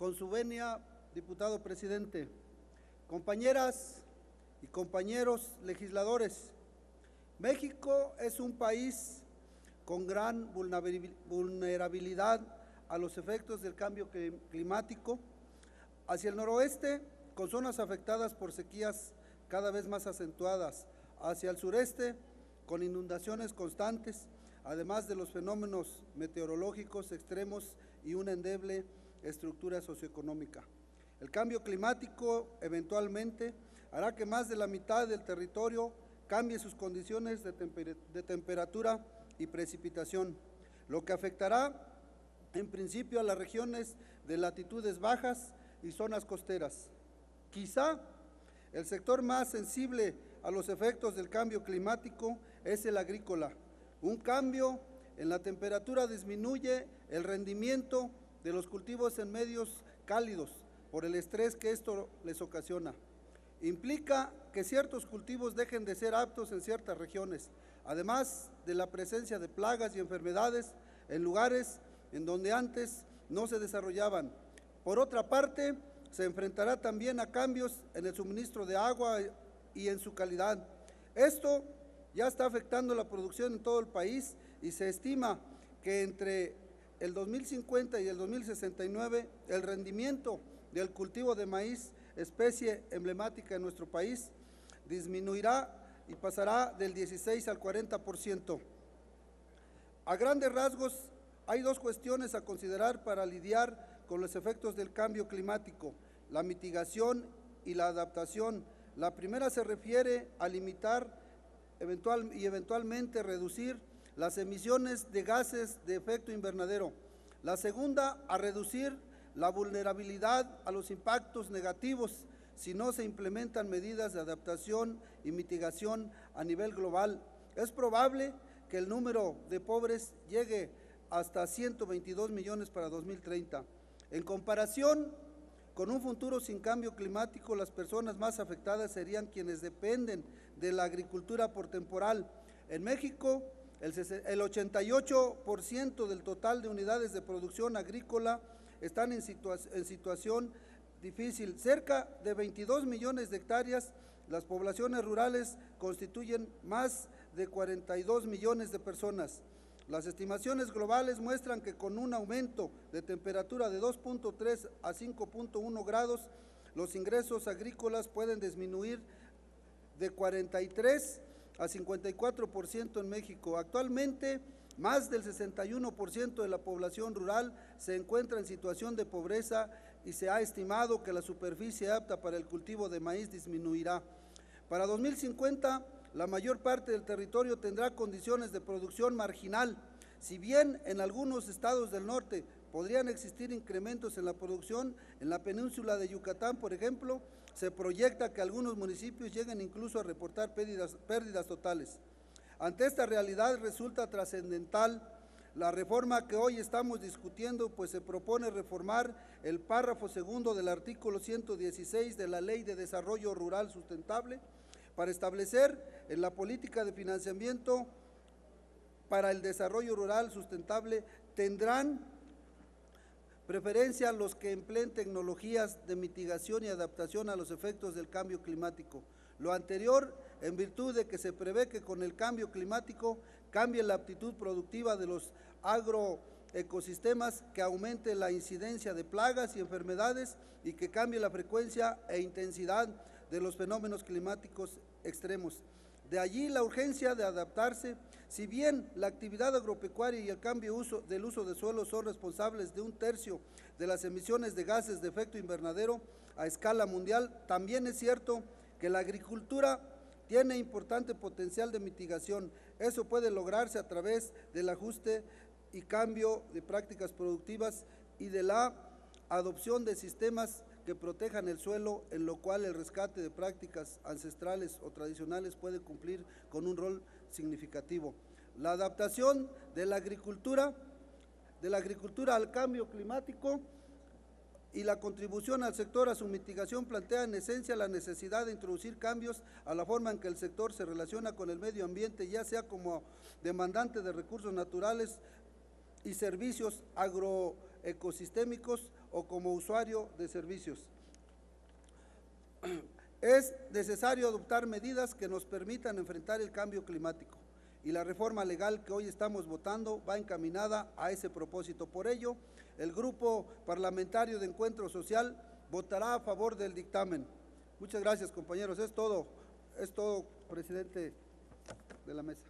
Con su venia, diputado presidente, compañeras y compañeros legisladores, México es un país con gran vulnerabilidad a los efectos del cambio climático. Hacia el noroeste, con zonas afectadas por sequías cada vez más acentuadas. Hacia el sureste, con inundaciones constantes, además de los fenómenos meteorológicos extremos y una endeble estructura socioeconómica. El cambio climático eventualmente hará que más de la mitad del territorio cambie sus condiciones de temperatura y precipitación, lo que afectará en principio a las regiones de latitudes bajas y zonas costeras. Quizá el sector más sensible a los efectos del cambio climático es el agrícola. Un cambio en la temperatura disminuye el rendimiento de los cultivos en medios cálidos por el estrés que esto les ocasiona. Implica que ciertos cultivos dejen de ser aptos en ciertas regiones, además de la presencia de plagas y enfermedades en lugares en donde antes no se desarrollaban. Por otra parte, se enfrentará también a cambios en el suministro de agua y en su calidad. Esto ya está afectando la producción en todo el país y se estima que entre el 2050 y el 2069 el rendimiento del cultivo de maíz, especie emblemática en nuestro país, disminuirá y pasará del 16 al 40%. A grandes rasgos, hay dos cuestiones a considerar para lidiar con los efectos del cambio climático: la mitigación y la adaptación. La primera se refiere a limitar y eventualmente reducir las emisiones de gases de efecto invernadero. La segunda, a reducir la vulnerabilidad a los impactos negativos si no se implementan medidas de adaptación y mitigación a nivel global. Es probable que el número de pobres llegue hasta 122 millones para 2030. En comparación con un futuro sin cambio climático, las personas más afectadas serían quienes dependen de la agricultura por temporal. En México, el 88% del total de unidades de producción agrícola están en situación difícil. Cerca de 22 millones de hectáreas, las poblaciones rurales constituyen más de 42 millones de personas. Las estimaciones globales muestran que con un aumento de temperatura de 2.3 a 5.1 grados, los ingresos agrícolas pueden disminuir de 43 a 54% en México. Actualmente, más del 61% de la población rural se encuentra en situación de pobreza y se ha estimado que la superficie apta para el cultivo de maíz disminuirá. Para 2050, la mayor parte del territorio tendrá condiciones de producción marginal. Si bien en algunos estados del norte podrían existir incrementos en la producción, en la península de Yucatán, por ejemplo, se proyecta que algunos municipios lleguen incluso a reportar pérdidas totales. Ante esta realidad resulta trascendental la reforma que hoy estamos discutiendo, pues se propone reformar el párrafo segundo del artículo 116 de la Ley de Desarrollo Rural Sustentable para establecer en la política de financiamiento para el desarrollo rural sustentable tendrán preferencia los que empleen tecnologías de mitigación y adaptación a los efectos del cambio climático. Lo anterior, en virtud de que se prevé que con el cambio climático cambie la aptitud productiva de los agroecosistemas, que aumente la incidencia de plagas y enfermedades y que cambie la frecuencia e intensidad de los fenómenos climáticos extremos. De allí la urgencia de adaptarse. Si bien la actividad agropecuaria y el cambio del uso de suelo son responsables de 1/3 de las emisiones de gases de efecto invernadero a escala mundial, también es cierto que la agricultura tiene importante potencial de mitigación. Eso puede lograrse a través del ajuste y cambio de prácticas productivas y de la adopción de sistemas que protejan el suelo, en lo cual el rescate de prácticas ancestrales o tradicionales puede cumplir con un rol significativo. La adaptación de la agricultura al cambio climático y la contribución al sector a su mitigación plantea en esencia la necesidad de introducir cambios a la forma en que el sector se relaciona con el medio ambiente, ya sea como demandante de recursos naturales y servicios agroecosistémicos o como usuario de servicios. Es necesario adoptar medidas que nos permitan enfrentar el cambio climático y la reforma legal que hoy estamos votando va encaminada a ese propósito. Por ello, el Grupo Parlamentario de Encuentro Social votará a favor del dictamen. Muchas gracias, compañeros. Es todo, presidente de la mesa.